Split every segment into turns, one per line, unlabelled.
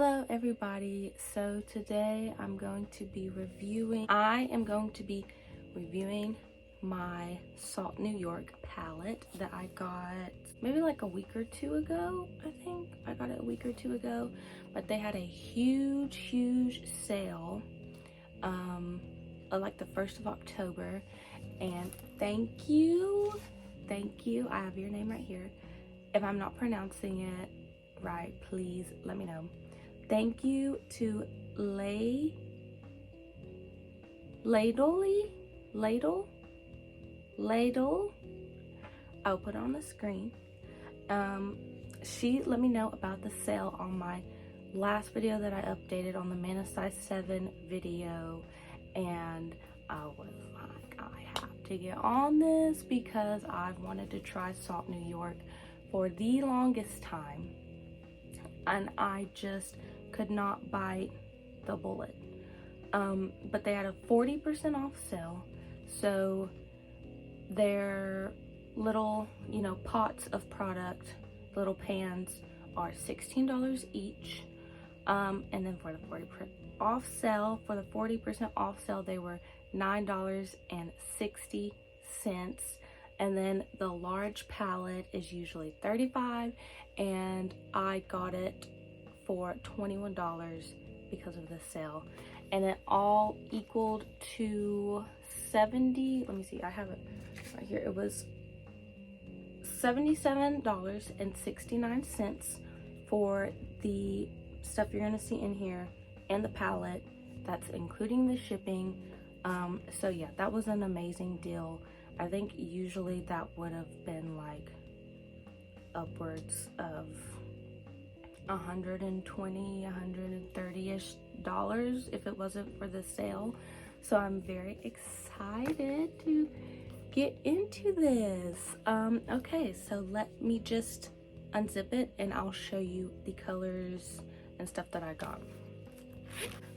Hello everybody. So today I am going to be reviewing my Salt New York palette that I got maybe like a week or two ago. I think I got it a week or two ago, but they had a huge sale like the 1st of October, and thank you, I have your name right here. If I'm not pronouncing it right, please let me know. Thank you to Ladle. I'll put it on the screen. She let me know about the sale on my last video that I updated on the Mana Size 7 video, and I was like, I have to get on this because I've wanted to try Salt New York for the longest time, and I just could not bite the bullet. But they had a 40% off sale, so their little, pots of product, little pans, are $16 each. And then for the 40% off sale, they were $9.60. And then the large palette is usually $35, and I got it for $21 because of the sale, and it all equaled to 70, let me see, I have it right here, it was $77.69 for the stuff you're gonna see in here and the palette. That's including the shipping. So yeah, that was an amazing deal. I think usually that would have been like upwards of $120, $130-ish if it wasn't for the sale. So I'm very excited to get into this. Okay, so let me just unzip it and I'll show you the colors and stuff that I got.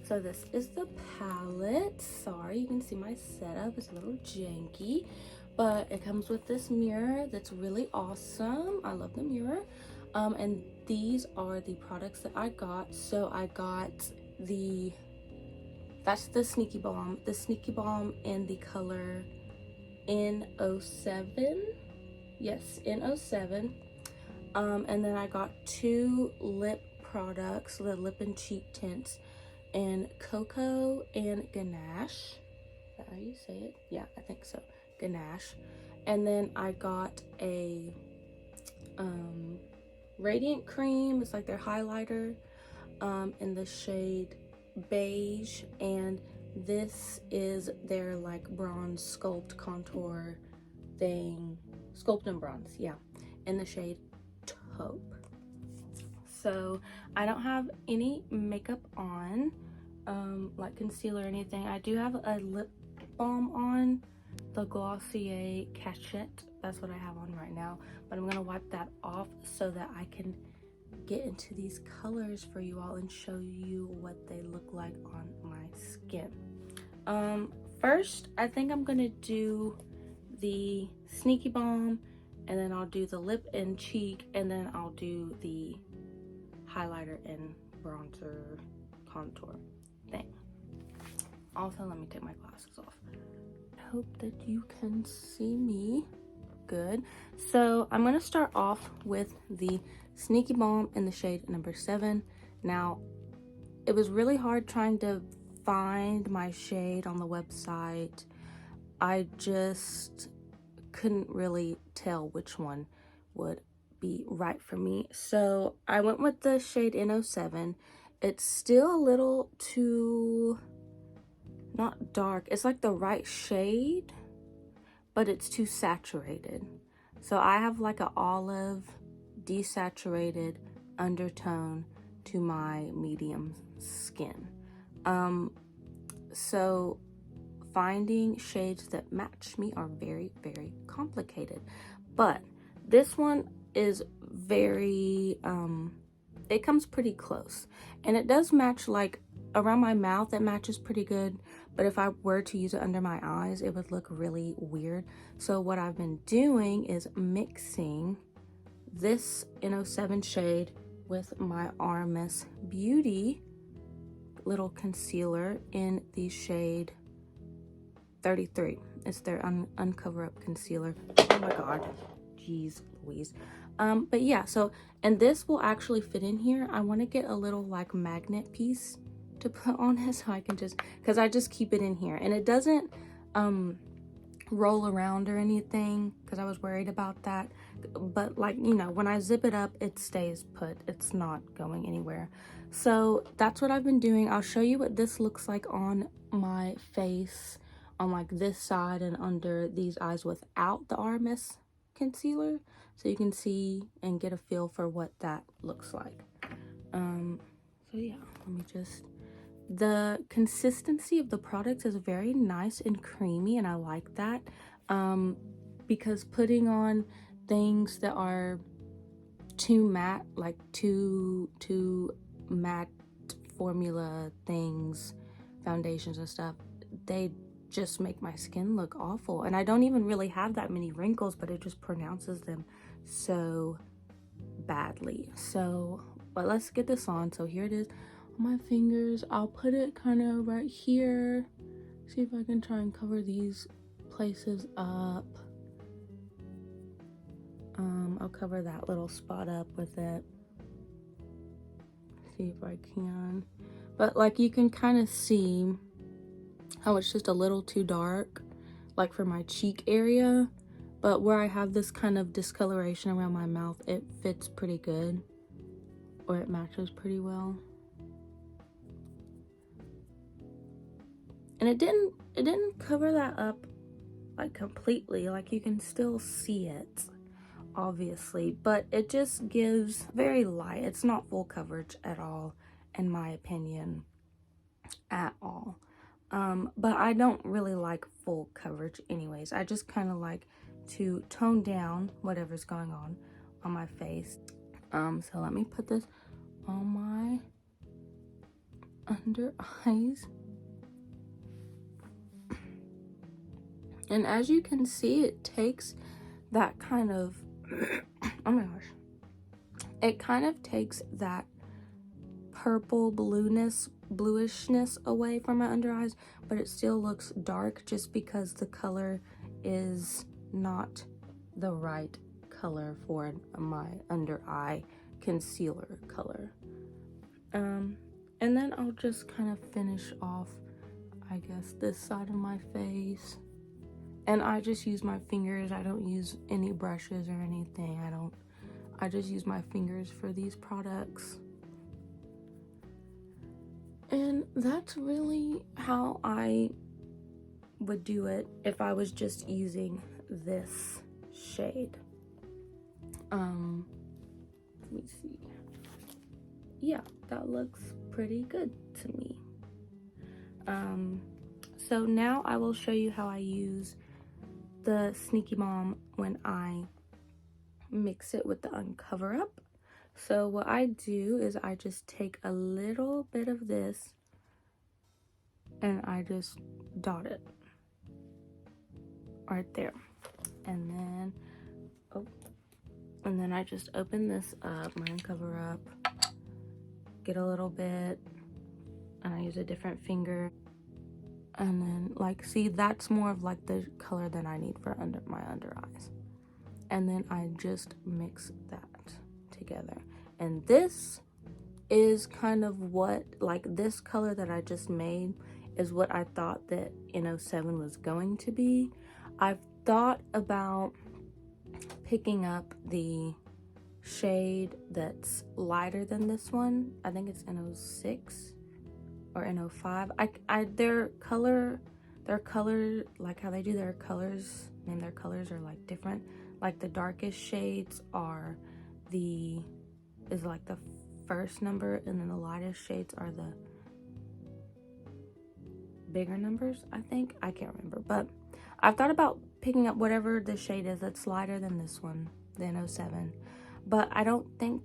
So this is the palette. Sorry, you can see my setup is a little janky, but it comes with this mirror that's really awesome. I love the mirror. And these are the products that I got. So I got that's the Sneaky Balm. The Sneaky Balm in the color N07. Yes, N07. And then I got 2 lip products, the lip and cheek tints, in Cocoa and Ganache. Is that how you say it? Yeah, I think so. Ganache. And then I got a Radiant Cream. It's like their highlighter in the shade beige, and this is their like bronze sculpt contour thing, sculpt and bronze, yeah, in the shade taupe. So I don't have any makeup on, like concealer or anything. I do have a lip balm on, the Glossier Cachette. That's what I have on right now, but I'm gonna wipe that off so that I can get into these colors for you all and show you what they look like on my skin. First, I think I'm gonna do the Sneaky Balm, and then I'll do the lip and cheek, and then I'll do the highlighter and bronzer contour thing. Also, let me take my glasses off. I hope that you can see me good. So I'm going to start off with the Sneaky Balm in the shade number 7. Now, it was really hard trying to find my shade on the website. I just couldn't really tell which one would be right for me. So I went with the shade N07. It's still a little too, not dark. It's like the right shade, but it's too saturated. So I have like an olive desaturated undertone to my medium skin. So finding shades that match me are very complicated, but this one is very it comes pretty close, and it does match. Like around my mouth it matches pretty good, but if I were to use it under my eyes it would look really weird. So what I've been doing is mixing this N07 shade with my RMS Beauty little concealer in the shade 33. It's their uncover up concealer. Oh my god, jeez Louise. But yeah, so, and this will actually fit in here. I want to get a little like magnet piece to put on it, so I can just, because I just keep it in here and it doesn't roll around or anything, because I was worried about that. But like, you know, when I zip it up, it stays put. It's not going anywhere. So that's what I've been doing. I'll show you what this looks like on my face, on like this side and under these eyes without the RMS concealer, so you can see and get a feel for what that looks like. So yeah, let me just, the consistency of the product is very nice and creamy, and I like that, because putting on things that are too matte, like too matte formula things, foundations and stuff, they just make my skin look awful. And I don't even really have that many wrinkles, but it just pronounces them so badly. So, but let's get this on. So here it is on my fingers. I'll put it kind of right here. See if I can try and cover these places up. I'll cover that little spot up with it. See if I can. But like, you can kind of see how it's just a little too dark, like for my cheek area, but where I have this kind of discoloration around my mouth, it fits pretty good, or it matches pretty well. And it didn't cover that up like completely, like you can still see it obviously, but it just gives very light. It's not full coverage at all, in my opinion, at all. But I don't really like full coverage anyways. I just kind of like to tone down whatever's going on my face. So let me put this on my under eyes. And as you can see, it takes that kind of, oh my gosh, it kind of takes that purple bluishness away from my under eyes, but it still looks dark just because the color is not the right color for my under eye concealer color. And then I'll just kind of finish off, I guess, this side of my face. And I just use my fingers. I don't use any brushes or anything. I just use my fingers for these products. And that's really how I would do it if I was just using this shade. Let me see. Yeah, that looks pretty good to me. So now I will show you how I use the Sneaky Balm when I mix it with the Uncover Up. So what I do is I just take a little bit of this and I just dot it right there, and then I just open this up, my Uncover Up, get a little bit, and I use a different finger. And then, like, see, that's more of like the color that I need for my under eyes. And then I just mix that together. And this is kind of what, like, this color that I just made is what I thought that N07 was going to be. I've thought about picking up the shade that's lighter than this one. I think it's N06. Or N05. Their color, like how they do their colors, and their colors are like different. Like the darkest shades is like the first number, and then the lightest shades are the bigger numbers, I think. I can't remember, but I've thought about picking up whatever the shade is that's lighter than this one, the N07, but I don't think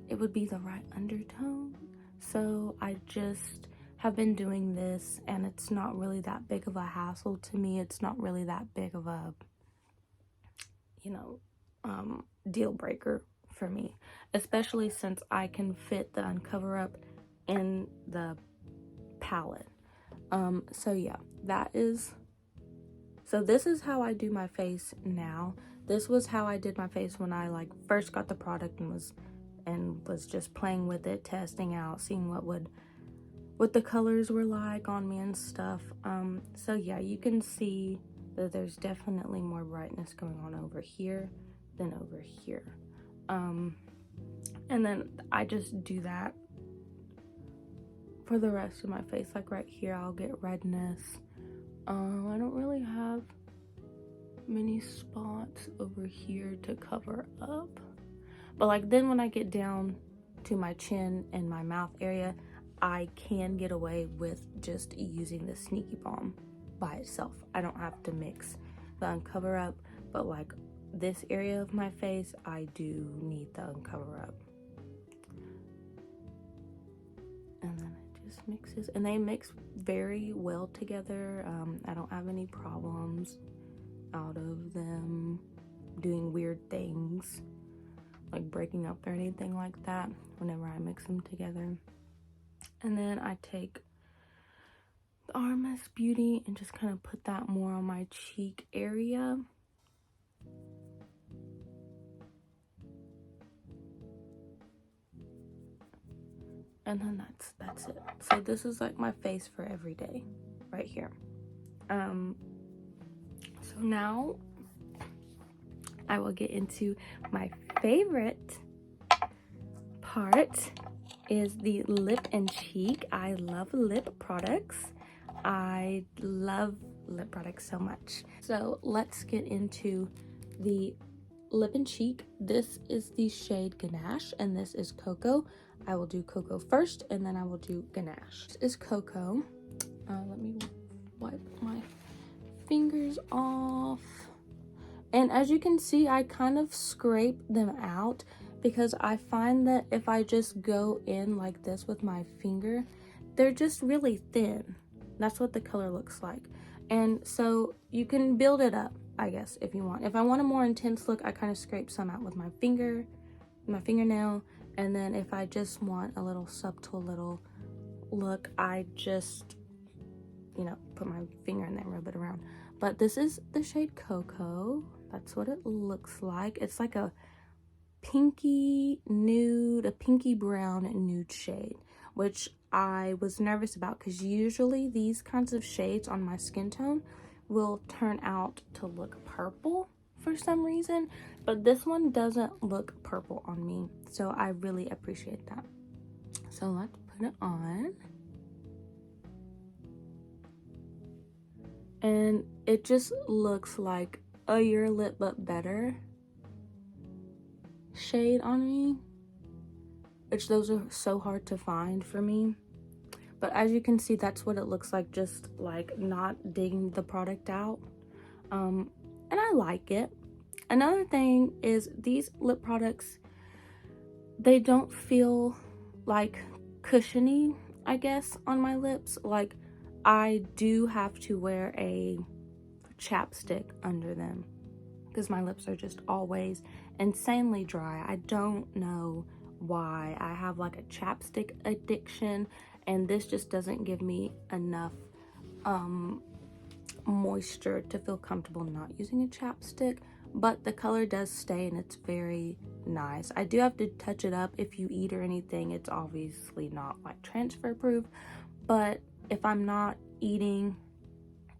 it would be the right undertone. So I just have been doing this, and it's not really that big of a hassle to me. It's not really that big of a, deal breaker for me, especially since I can fit the Uncover Up in the palette. So yeah, so this is how I do my face now. This was how I did my face when I like first got the product and was just playing with it, testing out, seeing what the colors were like on me and stuff. So yeah, you can see that there's definitely more brightness going on over here than over here. And then I just do that for the rest of my face. Like right here, I'll get redness. I don't really have many spots over here to cover up. But like then when I get down to my chin and my mouth area, I can get away with just using the Sneaky Balm by itself. I don't have to mix the Uncover Up, but like this area of my face, I do need the Uncover Up. And then it just mixes, and they mix very well together. I don't have any problems out of them doing weird things, like breaking up or anything like that whenever I mix them together. And then I take the RMS Beauty and just kind of put that more on my cheek area. And then that's it. So this is like my face for every day right here. So now I will get into my favorite part, is the lip and cheek. I love lip products. I love lip products so much. So let's get into the lip and cheek. This is the shade Ganache and this is Cocoa. I will do Cocoa first and then I will do Ganache. This is Cocoa. Let me wipe my fingers off. And as you can see, I kind of scrape them out because I find that if I just go in like this with my finger, they're just really thin. That's what the color looks like. And so you can build it up, I guess, if you want. If I want a more intense look, I kind of scrape some out with my fingernail. And then if I just want a little subtle little look, I just, you know, put my finger in there and rub it around. But this is the shade Cocoa. That's what it looks like. It's like a pinky nude, a pinky brown nude shade, which I was nervous about because usually these kinds of shades on my skin tone will turn out to look purple for some reason, but this one doesn't look purple on me, so I really appreciate that. So let's put it on. And it just looks like a Your Lip But Better shade on me, which those are so hard to find for me. But as you can see, that's what it looks like, just like not digging the product out. And I like it. Another thing is these lip products, they don't feel like cushiony, I guess, on my lips. Like I do have to wear a chapstick under them because my lips are just always insanely dry. I don't know why. I have like a chapstick addiction and this just doesn't give me enough moisture to feel comfortable not using a chapstick, but the color does stay and it's very nice. I do have to touch it up if you eat or anything. It's obviously not like transfer proof, but if I'm not eating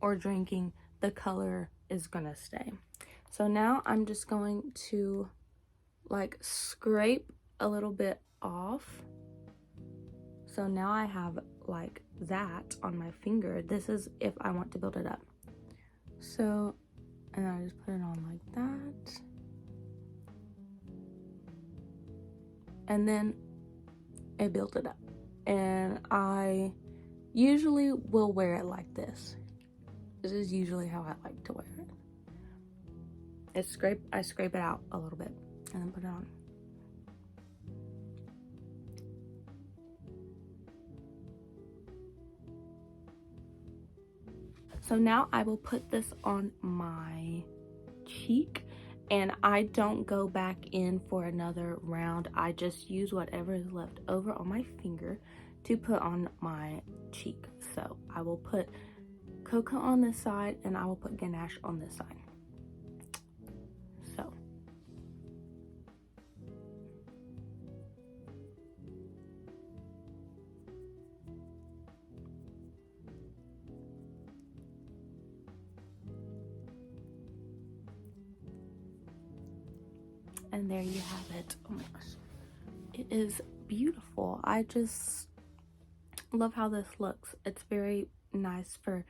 or drinking, the color is gonna stay. So now I'm just going to like scrape a little bit off. So now I have like that on my finger. This is if I want to build it up. So, and I just put it on like that. And then I built it up. And I usually will wear it like this. This is usually how I like to wear it. I scrape it out a little bit and then put it on. So now I will put this on my cheek and I don't go back in for another round. I just use whatever is left over on my finger to put on my cheek. So I will put cocoa on this side and I will put ganache on this side. So and there you have it. Oh my gosh, it is beautiful. I just love how this looks. It's very nice for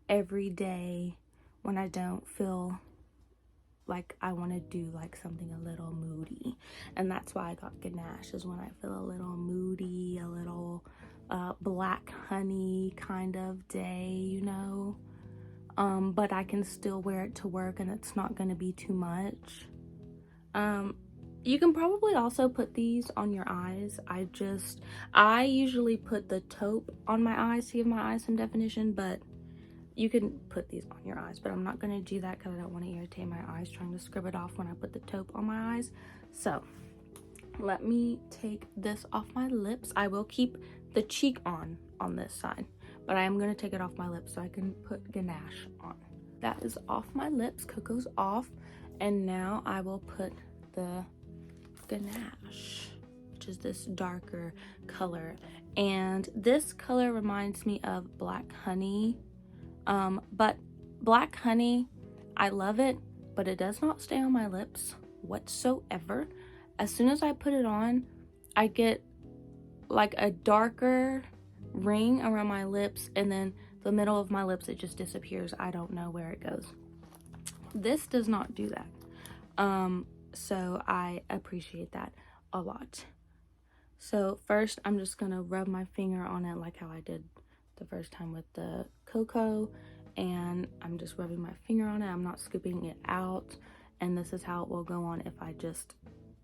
every day when I don't feel like I want to do like something a little moody. And that's why I got ganache, is when I feel a little moody, a little black honey kind of day, you know. But I can still wear it to work and it's not going to be too much. You can probably also put these on your eyes. I usually put the taupe on my eyes to give my eyes some definition, but you can put these on your eyes, but I'm not going to do that because I don't want to irritate my eyes trying to scrub it off when I put the taupe on my eyes. So let me take this off my lips. I will keep the cheek on this side, but I am going to take it off my lips so I can put ganache on. That is off my lips. Cocoa's off, and now I will put the ganache, which is this darker color, and this color reminds me of black honey. But black honey, I love it, but it does not stay on my lips whatsoever. As soon as I put it on, I get like a darker ring around my lips, and then the middle of my lips, it just disappears. I don't know where it goes. This does not do that. So I appreciate that a lot. So first, I'm just gonna rub my finger on it like how I did the first time with the cocoa, and I'm just rubbing my finger on it. I'm not scooping it out, and this is how it will go on if I just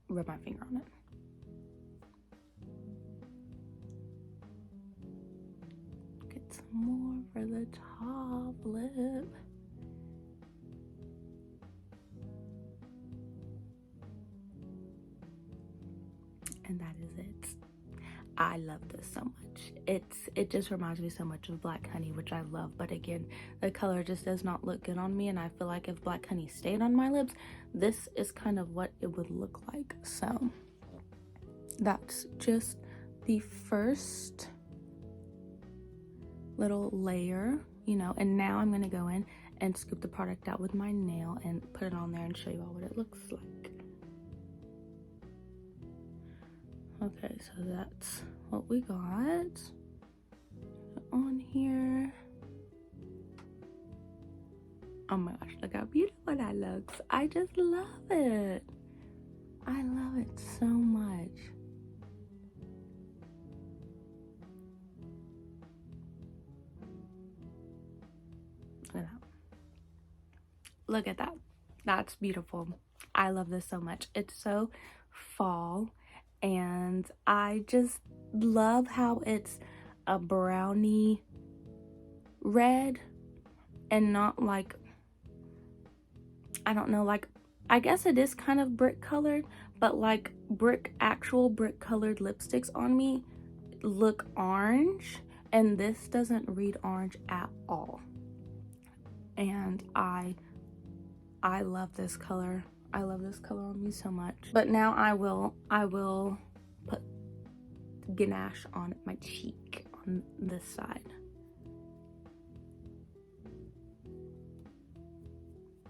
rub my finger on it. Get some more for the top lip. And that is it. I love this so much. It just reminds me so much of black honey, which I love, but again, the color just does not look good on me, and I feel like if black honey stayed on my lips, this is kind of what it would look like. So that's just the first little layer, you know, and now I'm gonna go in and scoop the product out with my nail and put it on there and show you all what it looks like. Okay, so that's what we got on here. Oh my gosh, look how beautiful that looks. I just love it. I love it so much. Look at that. Look at that. That's beautiful. I love this so much. It's so fall, and I just love how it's a brownie red and not like, I don't know, like, I guess it is kind of brick colored, but like actual brick colored lipsticks on me look orange, and this doesn't read orange at all. And I love this color. I love this color on me so much. But now I will put ganache on my cheek on this side.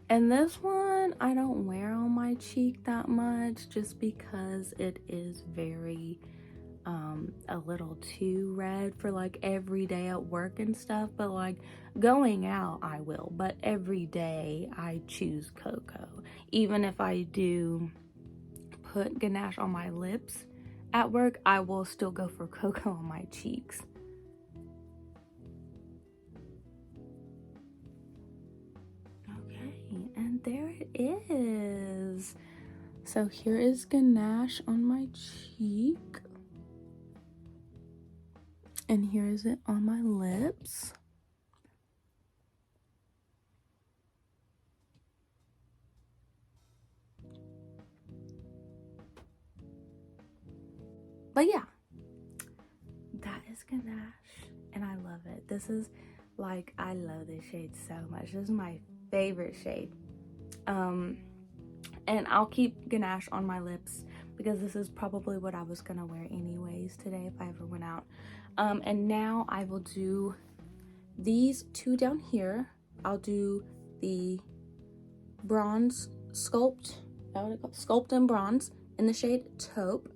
And this one I don't wear on my cheek that much, just because it is very a little too red for like every day at work and stuff. But like going out I will, but every day I choose cocoa. Even if I do put ganache on my lips at work, I will still go for cocoa on my cheeks. Okay, and there it is. So here is ganache on my cheek, and here is it on my lips. But yeah, that is ganache, and I love it. This is like, I love this shade so much. This is my favorite shade. And I'll keep ganache on my lips because this is probably what I was gonna wear anyways today if I ever went out. And now I will do these two down here. I'll do the bronze sculpt, sculpt and bronze in the shade taupe,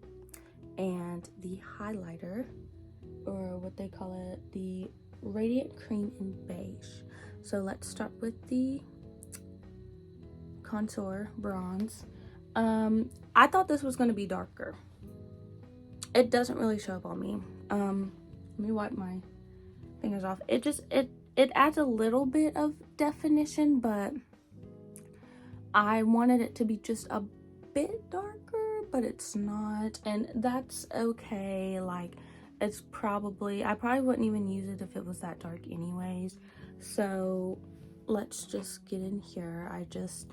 and the highlighter, or what they call it, the radiant cream in beige. So let's start with the contour bronze. I thought this was going to be darker. It doesn't really show up on me. Let me wipe my fingers off. It just it adds a little bit of definition, but I wanted it to be just a bit darker, but it's not, and that's okay. Like, it's probably, I probably wouldn't even use it if it was that dark anyways. So let's just get in here. I just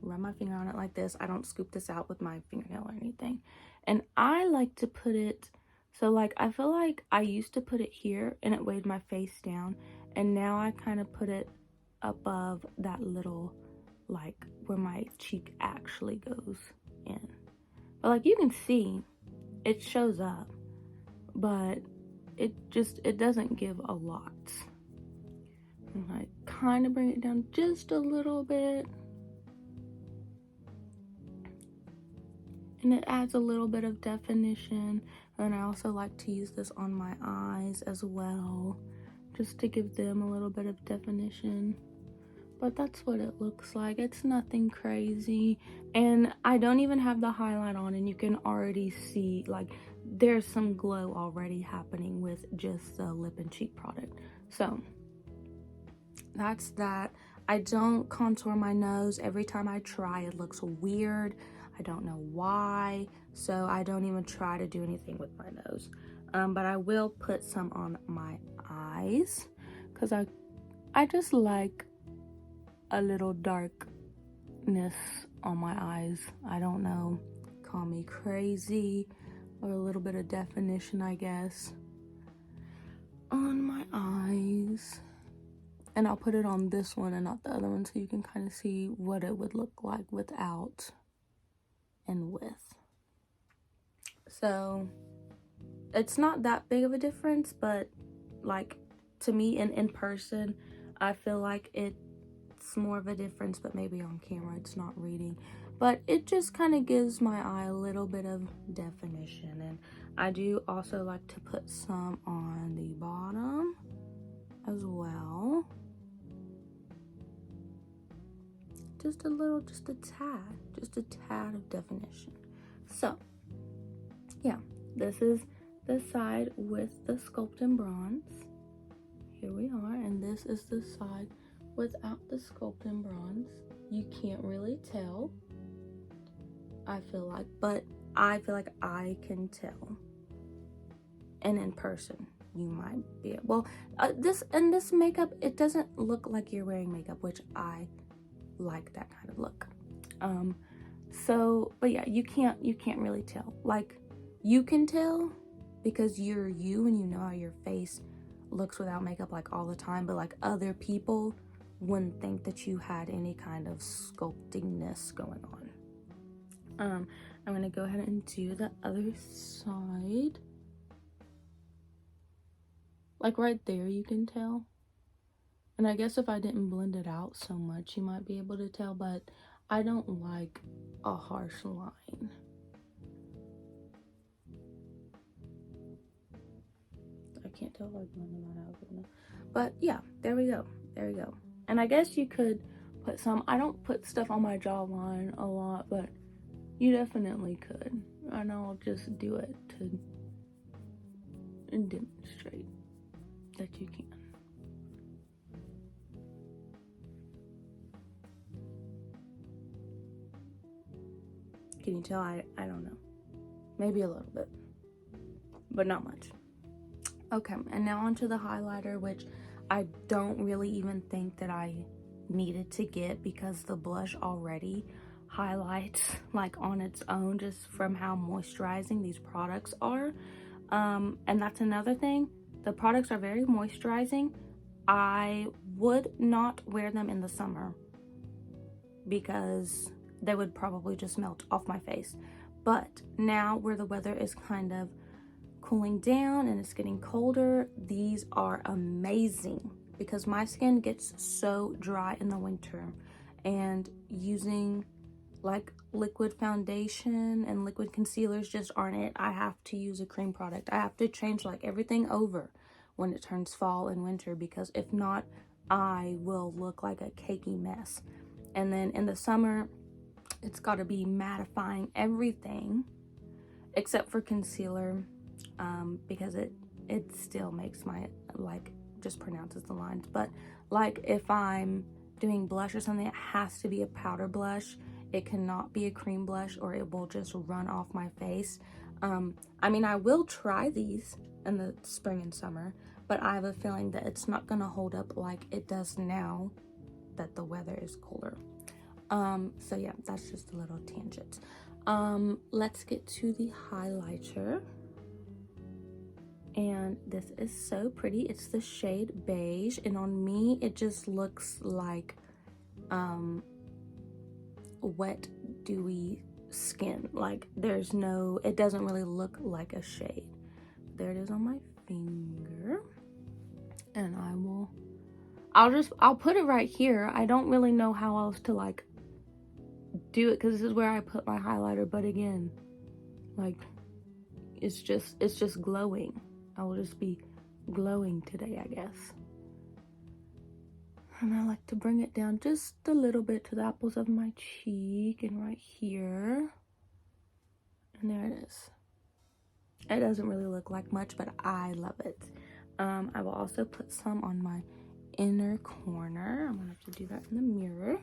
run my finger on it like this. I don't scoop this out with my fingernail or anything. And I like to put it, so like, I feel like I used to put it here and it weighed my face down, and now I kind of put it above that little, like, where my cheek actually goes in. But like, you can see it shows up, but it doesn't give a lot. And I kind of bring it down just a little bit, and it adds a little bit of definition. And I also like to use this on my eyes as well, just to give them a little bit of definition. But that's what it looks like. It's nothing crazy, and I don't even have the highlight on, and you can already see, like, there's some glow already happening with just the lip and cheek product. So that's that. I don't contour my nose. Every time I try, it looks weird. I don't know why, so I don't even try to do anything with my nose. But I will put some on my eyes because I just like a little darkness on my eyes. I don't know, call me crazy, or a little bit of definition, I guess, on my eyes. And I'll put it on this one and not the other one, so you can kind of see what it would look like without and with. So it's not that big of a difference, but like, to me, in person, I feel like it's more of a difference, but maybe on camera it's not reading. But it just kind of gives my eye a little bit of definition. And I do also like to put some on the bottom as well. Just a little, just a tad of definition. So yeah, this is the side with the sculpt and bronze. Here we are, and this is the side without the sculpt and bronze. You can't really tell, I feel like, but I feel like I can tell. And in person, you might be, well, this makeup, it doesn't look like you're wearing makeup, which I like that kind of look. So, but yeah, you can't really tell. Like, you can tell because you're you and you know how your face looks without makeup, like, all the time, but like, other people wouldn't think that you had any kind of sculptingness going on. I'm gonna go ahead and do the other side. Like, right there, you can tell. And I guess if I didn't blend it out so much, you might be able to tell, but I don't like a harsh line. I can't tell if I blended that out good enough. But yeah, there we go. There we go. And I guess you could put some, I don't put stuff on my jawline a lot, but you definitely could. And I'll just do it to demonstrate that you can. Can you tell? I don't know. Maybe a little bit, but not much. Okay, and now onto the highlighter, which I don't really even think that I needed to get because the blush already highlights like on its own, just from how moisturizing these products are. And that's another thing, the products are very moisturizing. I would not wear them in the summer because they would probably just melt off my face. But now where the weather is kind of cooling down and it's getting colder, these are amazing because my skin gets so dry in the winter, and using like liquid foundation and liquid concealers just aren't it. I have to use a cream product. I have to change like everything over when it turns fall and winter, because if not, I will look like a cakey mess. And then in the summer, it's got to be mattifying everything except for concealer, because it still makes my, like, just pronounces the lines. But like if I'm doing blush or something, it has to be a powder blush. It cannot be a cream blush or it will just run off my face. I mean, I will try these in the spring and summer, but I have a feeling that it's not gonna hold up like it does now that the weather is colder. So yeah, that's just a little tangent. Let's get to the highlighter. And this is so pretty. It's the shade beige, and on me it just looks like wet dewy skin. Like there's no, it doesn't really look like a shade. There it is on my finger, and I'll put it right here. I don't really know how else to like do it because this is where I put my highlighter, but again, like it's just glowing. I will just be glowing today, I guess. And I like to bring it down just a little bit to the apples of my cheek and right here. And there it is. It doesn't really look like much, but I love it. I will also put some on my inner corner. I'm gonna have to do that in the mirror.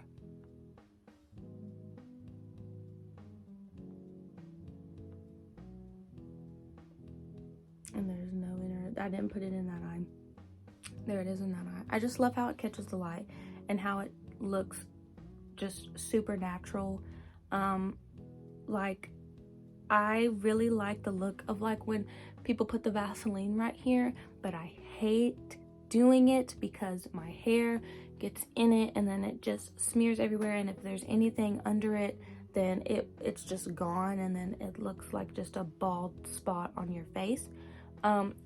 And there's no inner, I didn't put it in that eye. There it is in that eye. I just love how it catches the light and how it looks just super natural. Like I really like the look of like when people put the Vaseline right here, but I hate doing it because my hair gets in it and then it just smears everywhere, and if there's anything under it, then it's just gone, and then it looks like just a bald spot on your face.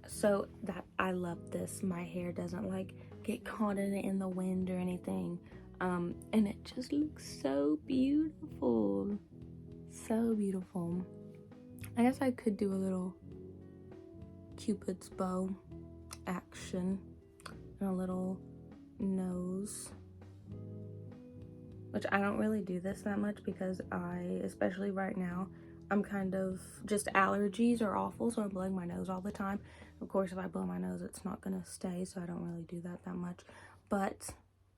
So that I love this. My hair doesn't like get caught in it in the wind or anything. And it just looks so beautiful. So beautiful. I guess I could do a little Cupid's bow action and a little nose, which I don't really do this that much because especially right now, I'm kind of, just allergies are awful, so I'm blowing my nose all the time. Of course, if I blow my nose, it's not gonna stay, so I don't really do that much. But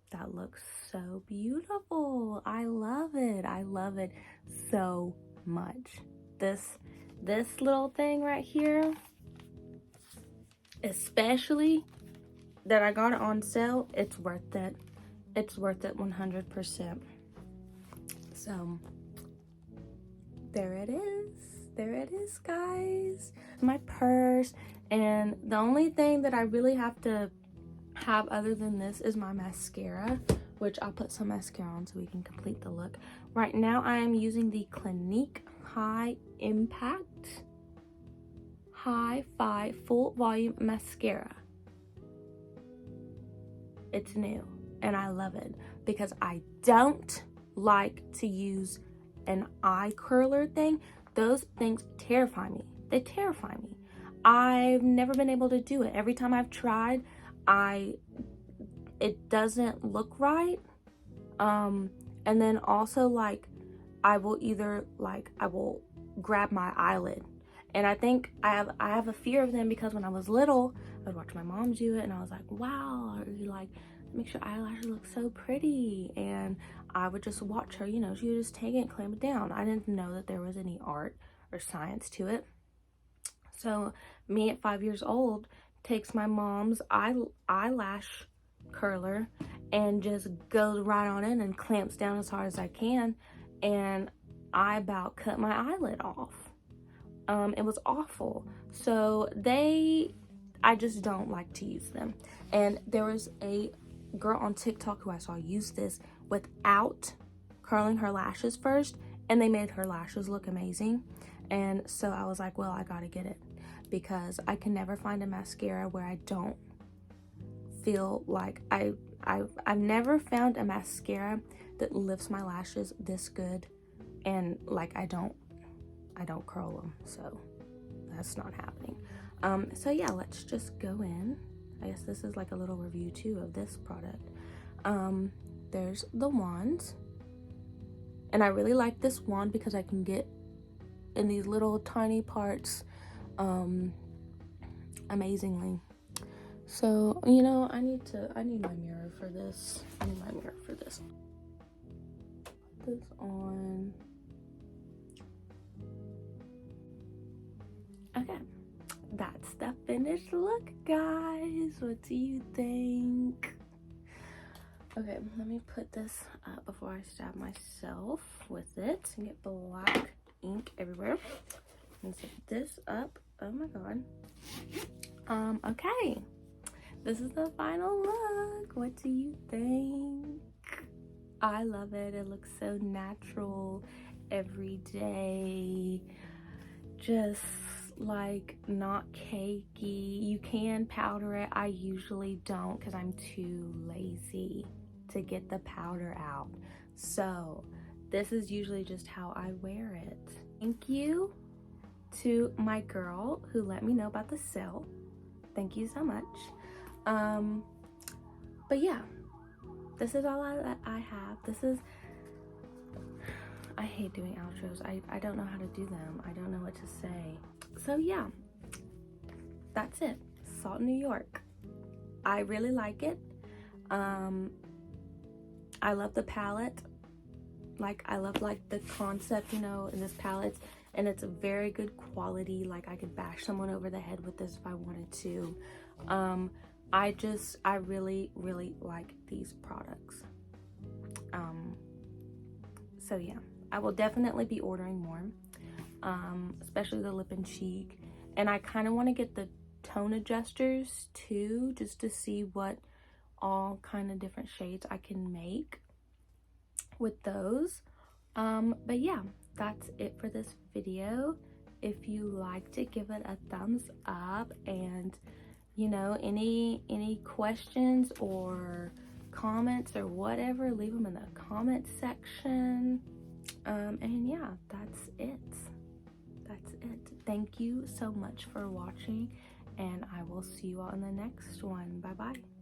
that looks so beautiful. I love it. I love it so much. This little thing right here, especially that I got it on sale, it's worth it. It's worth it 100%. So there it is. There it is, guys. My purse. And the only thing that I really have to have other than this is my mascara, which I'll put some mascara on so we can complete the look. Right now I am using the Clinique High Impact Hi-Fi Full Volume Mascara. It's new and I love it because I don't like to use an eye curler thing. Those things terrify me. They terrify me. I've never been able to do it. Every time I've tried, it doesn't look right. And then also like I will grab my eyelid, and I think I have a fear of them because when I was little, I would watch my mom do it and I was like, wow, like makes your eyelashes look so pretty, and I would just watch her, you know, she would just take it and clamp it down. I didn't know that there was any art or science to it. So me at 5 years old takes my mom's eyelash curler and just goes right on in and clamps down as hard as I can, and I about cut my eyelid off. It was awful. So I just don't like to use them. And there was a girl on TikTok who I saw use this without curling her lashes first, and they made her lashes look amazing. And so I was like, well, I gotta get it, because I can never find a mascara where I don't feel like I've never found a mascara that lifts my lashes this good, and like I don't curl them, so that's not happening. So yeah, let's just go in. I guess this is like a little review too of this product. There's the wands, and I really like this wand because I can get in these little tiny parts amazingly. So, you know, I need my mirror for this. Put this on. Okay, that's the finished look, guys. What do you think? Okay, let me put this up before I stab myself with it and get black ink everywhere. And set this up. Oh my god. Okay, this is the final look. What do you think? I love it. It looks so natural, everyday, just like not cakey. You can powder it. I usually don't because I'm too lazy to get the powder out. So this is usually just how I wear it. Thank you to my girl who let me know about the sale. Thank you so much. But yeah, this is all I have. I hate doing outros. I don't know how to do them. I don't know what to say. So yeah, that's it. Salt New York. I really like it. I love the palette. Like, I love like the concept, you know, in this palette, and it's a very good quality. Like, I could bash someone over the head with this if I wanted to. I really like these products. So yeah, I will definitely be ordering more, especially the lip and cheek. And I kind of want to get the tone adjusters too, just to see what all kind of different shades I can make with those. But yeah, that's it for this video. If you liked it, give it a thumbs up, and you know, any questions or comments or whatever, leave them in the comment section. And yeah, that's it. Thank you so much for watching, and I will see you all in the next one. Bye bye.